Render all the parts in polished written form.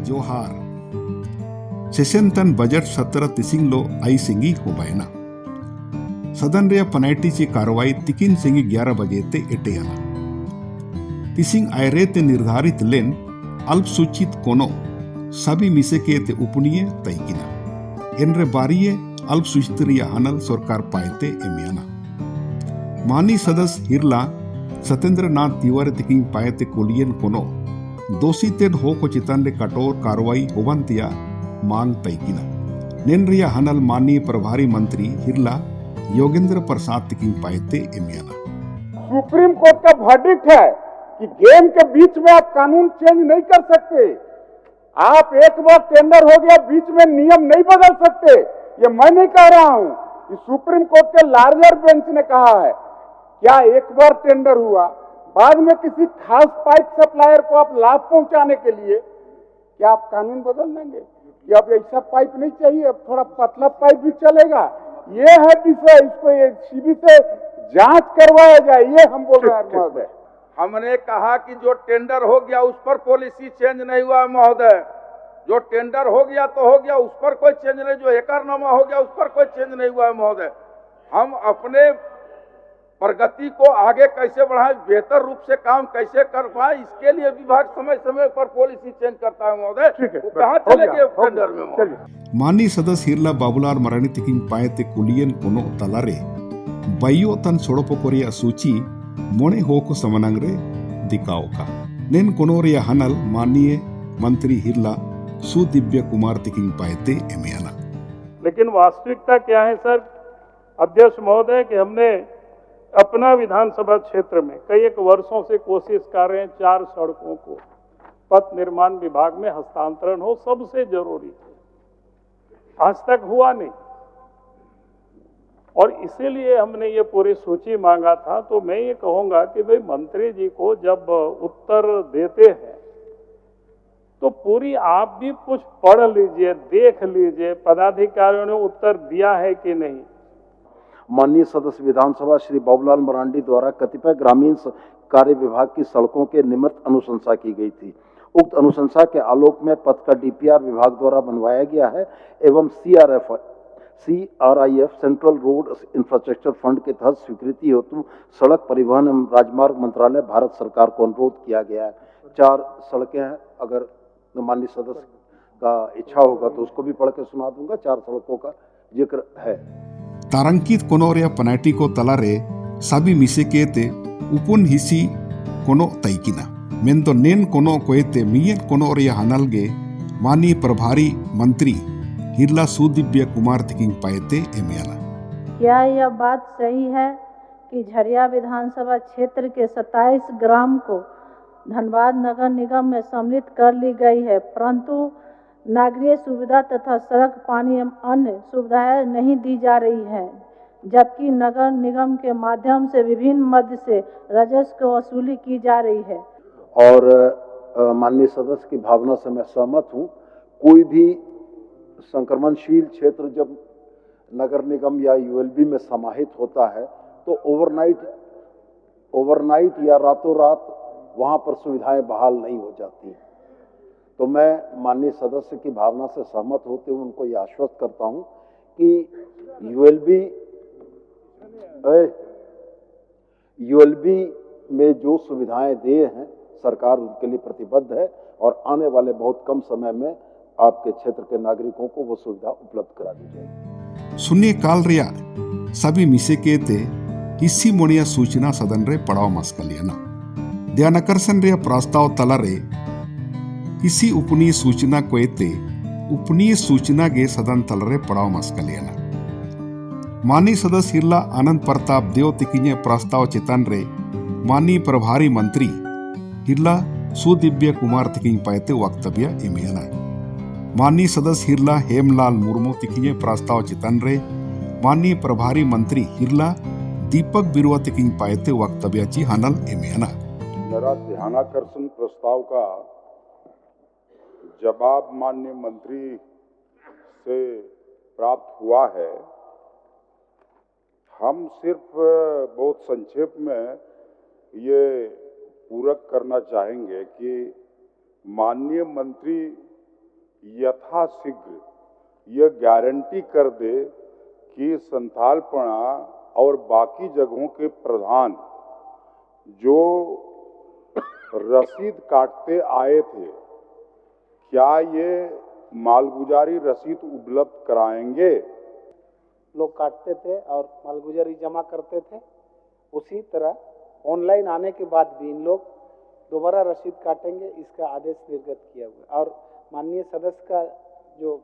जोहार सेशन तन बजट सत्र तिसिंग लो आई सिंगी हो बैना सदन रे पनाइटी ची कार्रवाई तिकिन सिंगी 11 बजे ते एटे आना तिसिंग आयरे ते निर्धारित लेन अल्पसूचित कोनो सभी मिसे के ते उपनीय तैकिना एनरे बारिये अल्पसूचित रिया हनल सरकार पाएते एमियाना मानी सदस्य हिरला सत्येंद्र नाथ तिवारी तिकिंग पाएते कोलियन कोनो दोषी तेड हो को चितान रे कठोर कार्रवाई होवंतिया मांग तैकिना नेन रिया हनल माननीय प्रभारी मंत्री हिरला योगेंद्र प्रसाद तिकिंग पाएते एमियाना सुप्रीम कोर्ट का वर्डिक्ट है कि गेम के बीच में आप कानून चेंज नहीं कर सकते। आप एक बार टेंडर हो गया बीच में नियम नहीं बदल सकते। ये मैं नहीं कह रहा हूं, ये सुप्रीम कोर्ट के लार्जर बेंच ने कहा है। क्या एक बार टेंडर हुआ, बाद में किसी खास पाइप सप्लायर को आप लाभ पहुंचाने के लिए क्या आप कानून बदल देंगे कि अब ऐसा पाइप नहीं चाहिए, अब थोड़ा पतला पाइप भी चलेगा? ये है विषय, इसको सीबी से जांच करवाया जाए, ये हम बोल रहे हैं महोदय। हमने कहा कि जो टेंडर हो गया उस पर पॉलिसी चेंज नहीं हुआ महोदय। जो टेंडर हो गया तो हो गया, उस पर कोई चेंज नहीं। जो एकरनामा हो गया उस पर कोई चेंज नहीं हुआ है महोदय। हम अपने प्रगति को आगे कैसे बढ़ाएं, बेहतर रूप से काम कैसे कर पाए, इसके लिए विभाग समय समय पर पॉलिसी चेंज करता है महोदय। ठीक है, कहाँ चलेंगे टेंडर में महोदय? मानी सदस्य हिरला बाबुलाल मरानी तिकिंग पाएते कुलियन कोनो तलारे बाइयो तन सोड़पो कोरिया सूची मोने हो को समनंगरे दिकाओ का नेन कोनो रिया हनल माननीय मंत्री हिरला सुदिव्य कुमार तिकिंग पाएते एमियाना। लेकिन वास्तविकता क्या है सर अध्यक्ष महोदय कि हमने अपना विधानसभा क्षेत्र में कई एक वर्षों से कोशिश कर रहे हैं 4 सड़कों को पथ निर्माण विभाग में हस्तांतरण हो, सबसे जरूरी है, आज तक हुआ नहीं। और इसीलिए हमने ये पूरी सूची मांगा था। तो मैं ये कहूंगा कि भाई मंत्री जी को जब उत्तर देते हैं तो पूरी आप भी कुछ पढ़ लीजिए, देख लीजिए पदाधिकारियों ने उत्तर दिया है कि नहीं। माननीय सदस्य विधानसभा श्री बाबूलाल मरांडी द्वारा कतिपय ग्रामीण कार्य विभाग की सड़कों के निमित्त अनुशंसा की गई थी। उक्त अनुशंसा के आलोक में पथ का डीपीआर विभाग द्वारा बनवाया गया है एवं CRIF central road infrastructure fund के तहत स्वीकृति हेतु सड़क परिवहन एवं राजमार्ग मंत्रालय भारत सरकार को अनुरोध किया गया है। 4 सड़कें हैं, अगर माननीय सदस्य का इच्छा होगा तो उसको भी पढ़ के सुना दूंगा। 4 सड़कों का जिक्र है। तारंकित कोनोरिया पनाटी को तलारे सभी मिसे केते उपुन हिसी कोनो तैकिना मेंदो नेन कोनो कोएते मियन कोनोरिया हनलगे माननीय प्रभारी मंत्री हिरला सुदिव्य कुमार तिकिंग पाएते एमियाना। क्या यह बात सही है कि झरिया विधानसभा क्षेत्र के 27 ग्राम को धनबाद नगर निगम में सम्मिलित कर ली गई है, परंतु नागरिक सुविधा तथा सड़क, पानी एवं अन्य सुविधाएं नहीं दी जा रही है, जबकि नगर निगम के माध्यम से विभिन्न मद से राजस्व की वसूली की जा रही है। और माननीय सदस्य की भावना से मैं सहमत हूँ। कोई भी संक्रमणशील क्षेत्र जब नगर निगम या यूएलबी में समाहित होता है तो ओवरनाइट या रातों रात वहाँ पर सुविधाएं बहाल नहीं हो जाती। तो मैं माननीय सदस्य की भावना से सहमत होते हुए उनको ये आश्वस्त करता हूँ कि यूएलबी में जो सुविधाएं दिए हैं सरकार उनके लिए प्रतिबद्ध है और आने वाले बहुत कम समय में आपके क्षेत्र के नागरिकों को वो सुविधा उपलब्ध करा दी जाएगी। शून्य काल रिया सभी मिसे के ते इसी मोनिया सूचना सदन रे पड़ाव मस्कलियाना ध्यानाकर्षण रिया प्रस्ताव तलारे इसी उपनीय सूचना कोएते उपनीय सूचना गे सदन तलरे पड़ाव मस्कलियाना माननीय सदस्य हिरला आनंद प्रताप देव तिकिने प्रस्ताव चितान रे माननीय प्रभारी मंत्री हिरला सुदिव्य कुमार तिकिंग पाएते वक्तव्य एमियाना। माननीय सदस्य हिरला हेमलाल मुर्मू तिकिने प्रस्ताव चितान रे माननीय प्रभारी मंत्री हिरला दीपक बिरुआ तिकिंग पाएते वक्तव्याची हानल एमियाना। मेरा ध्यानाकर्षण प्रस्ताव का जवाब माननीय मंत्री से प्राप्त हुआ है। हम सिर्फ बहुत संक्षेप में ये पूरक करना चाहेंगे कि माननीय मंत्री यथाशीघ्र यह गारंटी कर दे कि संथालपना और बाकी जगहों के प्रधान जो रसीद काटते आए थे, क्या ये मालगुजारी रसीद उपलब्ध कराएंगे? लोग काटते थे और मालगुजारी जमा करते थे। उसी तरह ऑनलाइन आने के बाद भी इन लोग दोबारा रसीद काटेंगे, इसका आदेश निर्गत किया हुआ। और माननीय सदस्य का जो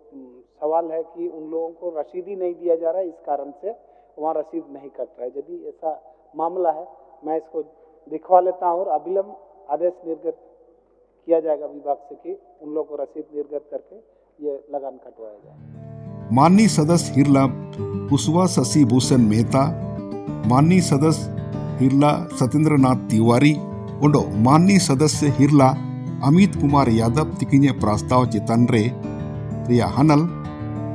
सवाल है कि उन लोगों को रसीद ही नहीं दिया जा रहा है, इस कारण से वहाँ रसीद नहीं कट रहा है। यदि ऐसा मामला है, मैं इसको दिखवा लेता हूँ और अविलंब आदेश निर्गत किया जाएगा विभाग से कि उन लोगों को रसीद निर्गत करके ये लगान कटवाया जाए। माननीय सदस्य हिरला पुष्पा शशि भूषण मेहता, माननीय सदस्य हिरला सत्येंद्र नाथ तिवारी उंडो माननीय सदस्य हिरला अमित कुमार यादव तिकिने प्रस्ताव चितनरे रिया हनल,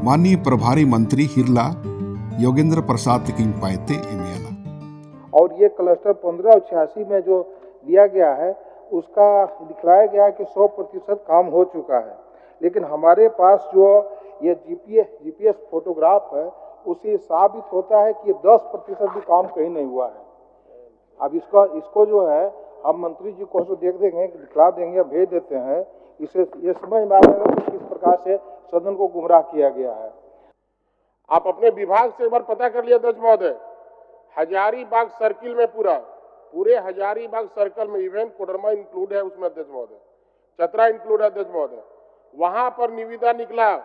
माननीय प्रभारी मंत्री हिरला योगेंद्र प्रसाद तिकिन पायते एमियाला। और ये क्लस्टर 15 और 86 में जो दिया गया है उसका दिखलाया गया है कि 100% काम हो चुका है, लेकिन हमारे पास जो ये जीपीएस फोटोग्राफ है उससे साबित होता है कि 10% भी काम कहीं नहीं हुआ है। अब इसको जो है हम मंत्री जी को देख देंगे, दिखला देंगे, भेज देते हैं। इसे ये समझ में आएगा कि किस प्रकार से सदन को गुमराह किया गया है। आप अपने विभाग से एक बार पता कर लिया अध्यक्ष महोदय, हजारीबाग सर्किल में पूरे हजारीबाग सर्कल में इवन कोडरमा इंक्लूड है उसमें अध्यक्ष महोदय, चतरा इंक्लूड है अध्यक्ष महोदय। वहां पर निविदा निकला,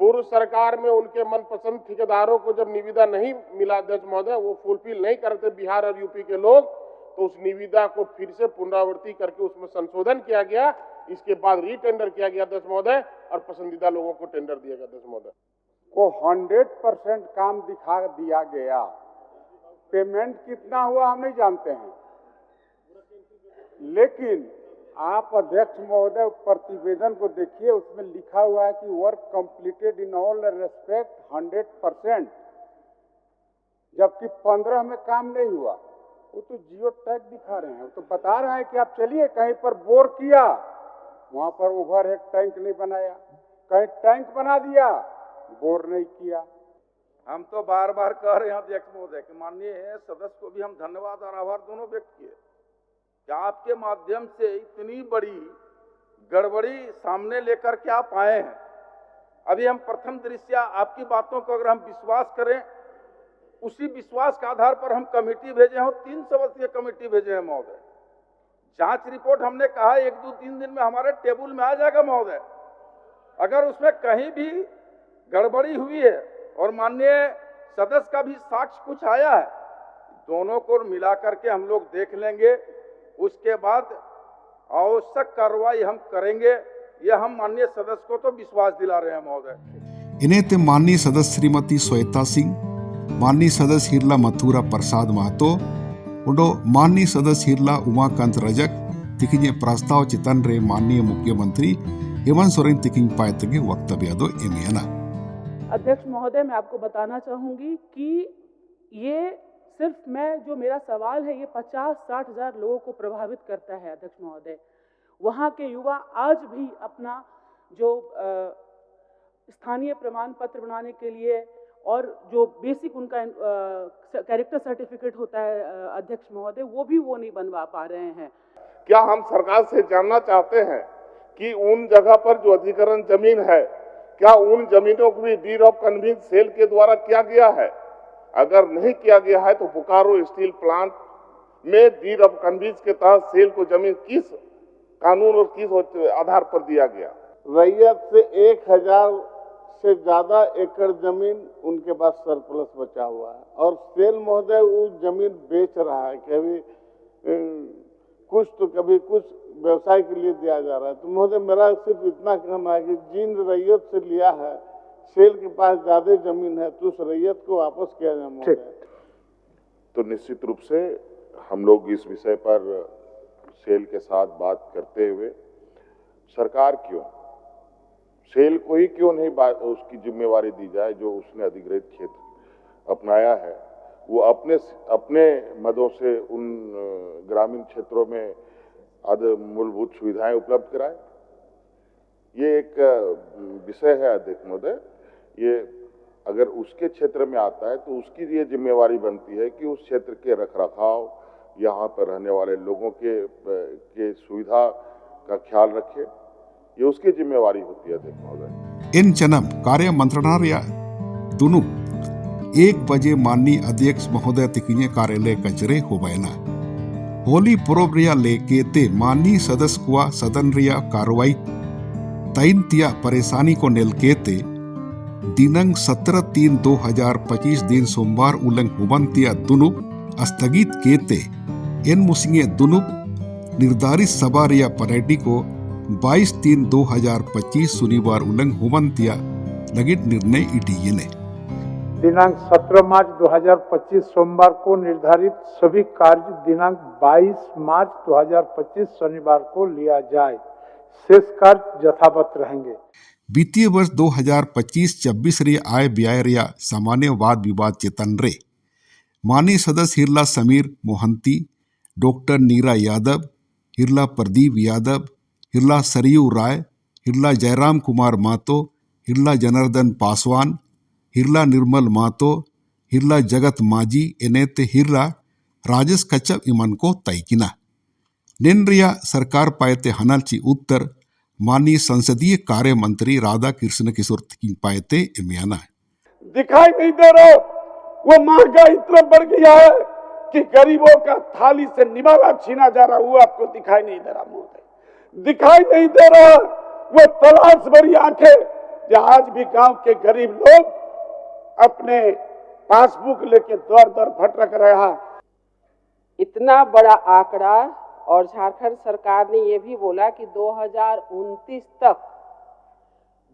पूर्व सरकार में उनके मनपसंद ठेकेदारों को जब निविदा नहीं मिला अध्यक्ष महोदय, वो फुलफिल नहीं करते बिहार और यूपी के लोग, तो उस निविदा को फिर से पुनरावृत्ति करके उसमें संशोधन किया गया। इसके बाद रीटेंडर किया गया अध्यक्ष महोदय और पसंदीदा लोगों को टेंडर दिया गया अध्यक्ष महोदय। को 100% काम दिखा दिया गया। पेमेंट कितना हुआ हम नहीं जानते हैं, लेकिन आप अध्यक्ष महोदय प्रतिवेदन को देखिए, उसमें लिखा हुआ है कि work completed in all respect 100%, जबकि 15 में काम नहीं हुआ। वो तो जियो टैग दिखा रहे हैं, वो तो बता रहे हैं कि आप चलिए कहीं पर बोर किया, वहां पर ओवरहेड टैंक नहीं बनाया, कहीं टैंक बना दिया, बोर नहीं किया। हम तो बार बार कह रहे हैं अध्यक्ष महोदय कि माननीय सदस्य को भी हम धन्यवाद और आभार दोनों व्यक्त किए कि आपके माध्यम से इतनी बड़ी गड़बड़ी सामने लेकर के आप आए हैं। अभी हम प्रथम दृष्टया आपकी बातों को अगर हम विश्वास करें, उसी विश्वास के आधार पर हम कमेटी भेजे हैं, 3 सदस्यीय कमेटी भेजे हैं महोदय। जांच रिपोर्ट हमने कहा 1-2-3 दिन में हमारे टेबल में आ जाएगा महोदय। अगर उसमें कहीं भी गड़बड़ी हुई है और माननीय सदस्य का भी साक्ष्य कुछ आया है, दोनों को मिला करके हम लोग देख लेंगे, उसके बाद आवश्यक कार्रवाई हम करेंगे। यह हम माननीय सदस्य को तो विश्वास दिला रहे हैं महोदय। इन्हें ते माननीय सदस्य श्रीमती श्वेता सिंह, माननीय सदस्य हिरला मथुरा प्रसाद महतो उडो माननीय सदस्य हिरला उमाकांत रजक तिकिने प्रस्ताव चितन रे माननीय मुख्यमंत्री हेमंत सोरेन तिकिंग पायतगे वक्तव्य दो एमियाना। अध्यक्ष महोदय, मैं आपको बताना चाहूँगी कि ये सिर्फ जो मेरा सवाल है, ये 50-60 हज़ार लोगों को प्रभावित करता है अध्यक्ष महोदय। वहाँ के युवा आज भी अपना जो स्थानीय प्रमाण पत्र बनाने के लिए और जो बेसिक उनका कैरेक्टर सर्टिफिकेट होता है अध्यक्ष महोदय, वो नहीं बनवा पा रहे हैं। क्या हम सरकार से जानना चाहते हैं कि उन जगह पर जो अधिग्रहण जमीन है, क्या उन जमीनों को भी डीड ऑफ कन्वीनियंस सेल के द्वारा किया गया है? अगर नहीं किया गया है तो बोकारो स्टील प्लांट में डीड ऑफ कन्वीनियंस के तहत सेल को जमीन किस कानून और किस आधार पर दिया गया? रैयत से 1000 से ज्यादा एकड़ जमीन उनके पास सरप्लस बचा हुआ है और सेल महोदय वो जमीन बेच रहा है, कभी कुछ तो कभी कुछ व्यवसाय के लिए दिया जा रहा है। तो महोदय मेरा सिर्फ इतना कहना है कि जिन रैयत से लिया है, सेल के पास ज्यादा जमीन है, तो उस रैयत को वापस किया जाए महोदय। तो निश्चित रूप से हम लोग इस विषय पर सेल के साथ बात करते हुए सरकार सेल को ही क्यों नहीं उसकी जिम्मेवारी दी जाए, जो उसने अधिग्रहित क्षेत्र अपनाया है, वो अपने मदों से उन ग्रामीण क्षेत्रों में मूलभूत सुविधाएं उपलब्ध कराए। ये एक विषय है अध्यक्ष महोदय। ये अगर उसके क्षेत्र में आता है तो उसकी ये जिम्मेवारी बनती है कि उस क्षेत्र के रखरखाव, यहाँ पर रहने वाले लोगों के सुविधा का ख्याल रखे, ये उसकी जिम्मेवारी होती है अध्यक्ष महोदय। इन जनम कार्य मंत्रणालय दुनु 1 बजे माननीय अध्यक्ष महोदय तिकिने कार्यालय कचरे हो बैना होली पूर्व रिया लेके ते माननीय सदस्य कुआ सदन रिया कार्रवाई तैन तिया परेशानी को नेलकेते दिनांक 17/3/2025 दिन सोमवार उलंग हुबंतिया दुनुब स्थगित केते एन मुसिंगे दुनुब निर्धारित सभा रिया परेडी को 22/3/2025 शनिवार उलंग हुबंतिया लगित निर्णय इटिये ने दिनांक 17 मार्च 2025 सोमवार को निर्धारित सभी कार्य दिनांक 22 मार्च 2025 शनिवार को लिया जाए। शेष कार्य यथावत रहेंगे। वित्तीय वर्ष 2025-26 रे आय व्यय रिया सामान्य वाद विवाद चेतन रे माननीय सदस्य हिरला समीर मोहंती, डॉक्टर नीरा यादव, हिरला प्रदीप यादव, हिरला सरयू राय, हिरला जयराम कुमार मातो, हिरला जनार्दन पासवान, हिरला निर्मल मातो, हिरला जगत माजी एनेते हिरला राजेश कच्चप इमन को तैकिना निन्रिया सरकार पाएते हनलची उत्तर माननीय संसदीय कार्य मंत्री राधा कृष्ण किशोर की पाएते इमियाना दिखाई नहीं दे रहा। वो महंगाई इतना बढ़ गया है कि गरीबों का थाली से निवाला छीना जा रहा, वो आपको दिखाई नहीं दे रहा महोदय, दिखाई नहीं दे रहा। वो तलाश भरी आंखें जो आज भी गांव के गरीब लोग अपने पासबुक लेके दौर दौर भटक रहे हैं। इतना बड़ा आंकड़ा, और झारखंड सरकार ने ये भी बोला कि 2029 तक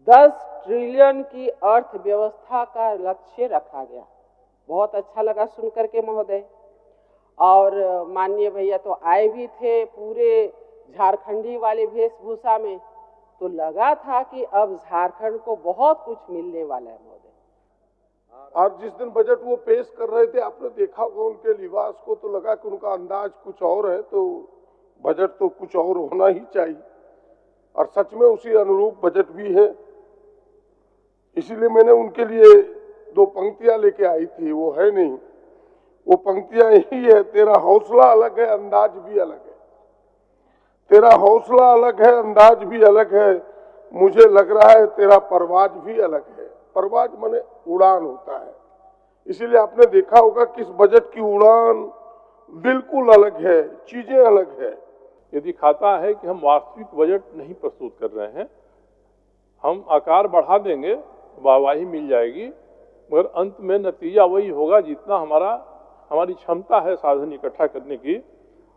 10 ट्रिलियन की अर्थव्यवस्था का लक्ष्य रखा गया। बहुत अच्छा लगा सुनकर के महोदय। और माननीय भैया तो आए भी थे पूरे झारखंडी वाले वेशभूषा में, तो लगा था कि अब झारखंड को बहुत कुछ मिलने वाला है महोदय। और जिस दिन बजट वो पेश कर रहे थे, आपने देखा होगा उनके लिबास को, तो लगा कि उनका अंदाज कुछ और है, तो बजट तो कुछ और होना ही चाहिए। और सच में उसी अनुरूप बजट भी है। इसीलिए मैंने उनके लिए 2 पंक्तियां लेके आई थी, वो है नहीं, वो पंक्तियां यही है, तेरा हौसला अलग है, अंदाज भी अलग है। तेरा हौसला अलग है, अंदाज भी अलग है, मुझे लग रहा है तेरा परवाज भी अलग है। परवाज माने उड़ान होता है। इसीलिए आपने देखा होगा कि इस बजट की उड़ान बिल्कुल अलग है, चीजें अलग है। ये दिखाता है कि हम वास्तविक बजट नहीं प्रस्तुत कर रहे हैं। हम आकार बढ़ा देंगे, वाहवाही मिल जाएगी, मगर अंत में नतीजा वही होगा जितना हमारी क्षमता है साधन इकट्ठा करने की,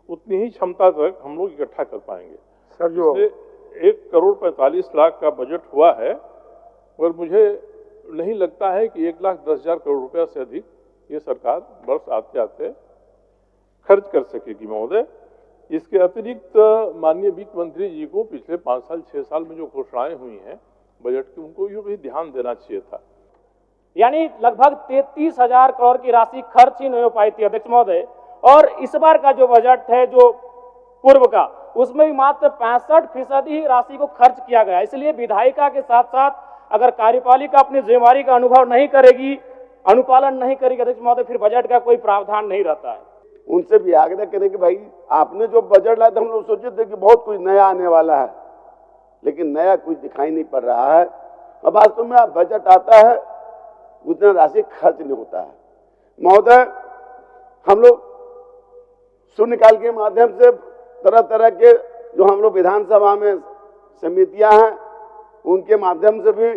उतनी ही क्षमता तक हम लोग इकट्ठा कर पाएंगे। सर जो 1,45,00,000 का बजट हुआ है, मगर मुझे नहीं लगता है कि 1,10,000 करोड़ रुपया से अधिक ये सरकार वर्ष आते आते खर्च कर सकेगी महोदय। इसके अतिरिक्त माननीय वित्त मंत्री जी को पिछले 5 साल 6 साल में जो घोषणाएं हुई हैं बजट की, उनको ये भी ध्यान देना चाहिए था। यानी लगभग 33,000 करोड़ की राशि खर्च ही नहीं हो पाई थी अध्यक्ष महोदय। और इस बार का जो बजट है जो पूर्व का, उसमें भी मात्र 65% ही राशि को खर्च किया गया। इसलिए विधायिका के साथ साथ अगर कार्यपालिका अपनी जिम्मेवारी का अनुभव नहीं करेगी, अनुपालन नहीं करेगी अध्यक्ष महोदय, फिर बजट का कोई प्रावधान नहीं रहता है। उनसे भी आग्रह करें कि भाई आपने जो बजट लाया था, हम लोग सोचे थे कि बहुत कुछ नया आने वाला है, लेकिन नया कुछ दिखाई नहीं पड़ रहा है। अब वास्तव में आप बजट आता है, उतना राशि खर्च नहीं होता है महोदय। हम लोग शून्यकाल के माध्यम से तरह तरह के जो हम लोग विधानसभा में समितियां हैं, उनके माध्यम से भी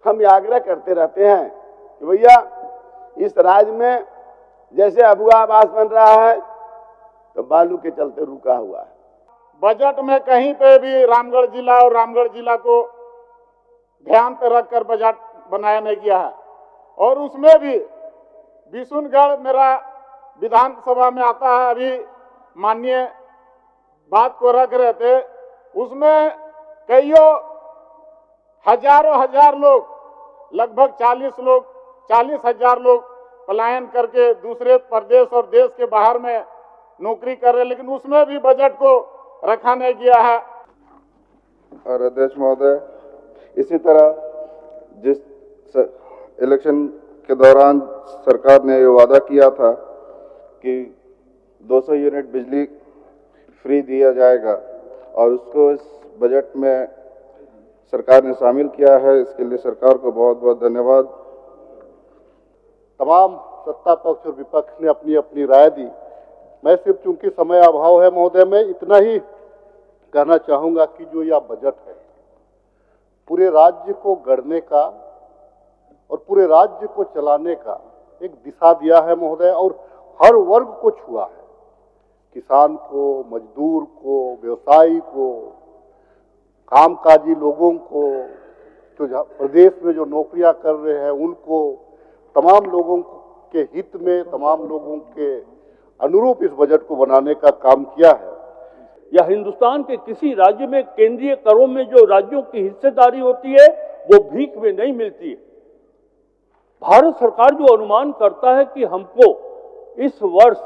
हम ये आग्रह करते रहते हैं कि भैया इस राज्य में जैसे अबुआ आवास बन रहा है तो बालू के चलते रुका हुआ है। बजट में कहीं पे भी रामगढ़ जिला और रामगढ़ जिला को ध्यान पे रखकर बजट बनाया नहीं गया है। और उसमें भी बिशुनगढ़ मेरा विधानसभा में आता है, अभी माननीय बात को रख रहे थे, उसमें कईयों हजारों हजार लोग, लगभग 40,000 लोग पलायन करके दूसरे प्रदेश और देश के बाहर में नौकरी कर रहे हैं, लेकिन उसमें भी बजट को रखा नहीं गया है। और अध्यक्ष महोदय, इसी तरह जिस इलेक्शन के दौरान सरकार ने ये वादा किया था कि 200 यूनिट बिजली फ्री दिया जाएगा और उसको इस बजट में सरकार ने शामिल किया है, इसके लिए सरकार को बहुत बहुत धन्यवाद। तमाम सत्ता पक्ष और विपक्ष ने अपनी अपनी राय दी। मैं सिर्फ चूंकि समय अभाव है महोदय, मैं इतना ही कहना चाहूंगा कि जो यह बजट है पूरे राज्य को गढ़ने का और पूरे राज्य को चलाने का एक दिशा दिया है महोदय, और हर वर्ग को छुआ है, किसान को, मजदूर को, व्यवसायी को, कामकाजी लोगों को, जो प्रदेश में जो नौकरियां कर रहे हैं उनको, तमाम लोगों के हित में, तमाम लोगों के अनुरूप इस बजट को बनाने का काम किया है। या हिंदुस्तान के किसी राज्य में केंद्रीय करों में जो राज्यों की हिस्सेदारी होती है वो भीख में नहीं मिलती है। भारत सरकार जो अनुमान करता है कि हमको इस वर्ष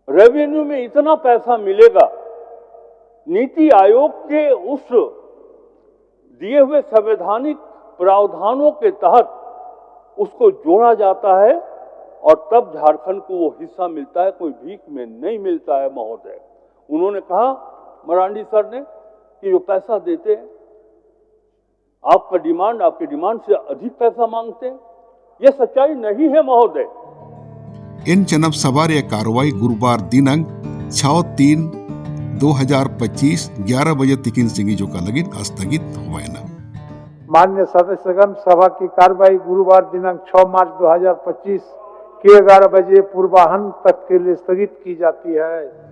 रेवेन्यू में इतना पैसा मिलेगा, नीति आयोग के उस दिए हुए संवैधानिक प्रावधानों के तहत उसको जोड़ा जाता है और तब झारखंड को वो हिस्सा मिलता है, कोई भीख में नहीं मिलता है महोदय। उन्होंने कहा मरांडी सर ने कि जो पैसा देते हैं आपकी डिमांड से अधिक पैसा मांगते हैं, यह सच्चाई नहीं है महोदय। इन चनब सवार कार्रवाई गुरुवार दिनांक 6/3/2025 11 बजे तिकिन सिंगी जो का लगिन स्थगित हुआ। मान्य सदस्यगण, सभा की कार्रवाई गुरुवार दिनांक 6 मार्च 2025 के 11 बजे पूर्वाह्न तक के लिए स्थगित की जाती है।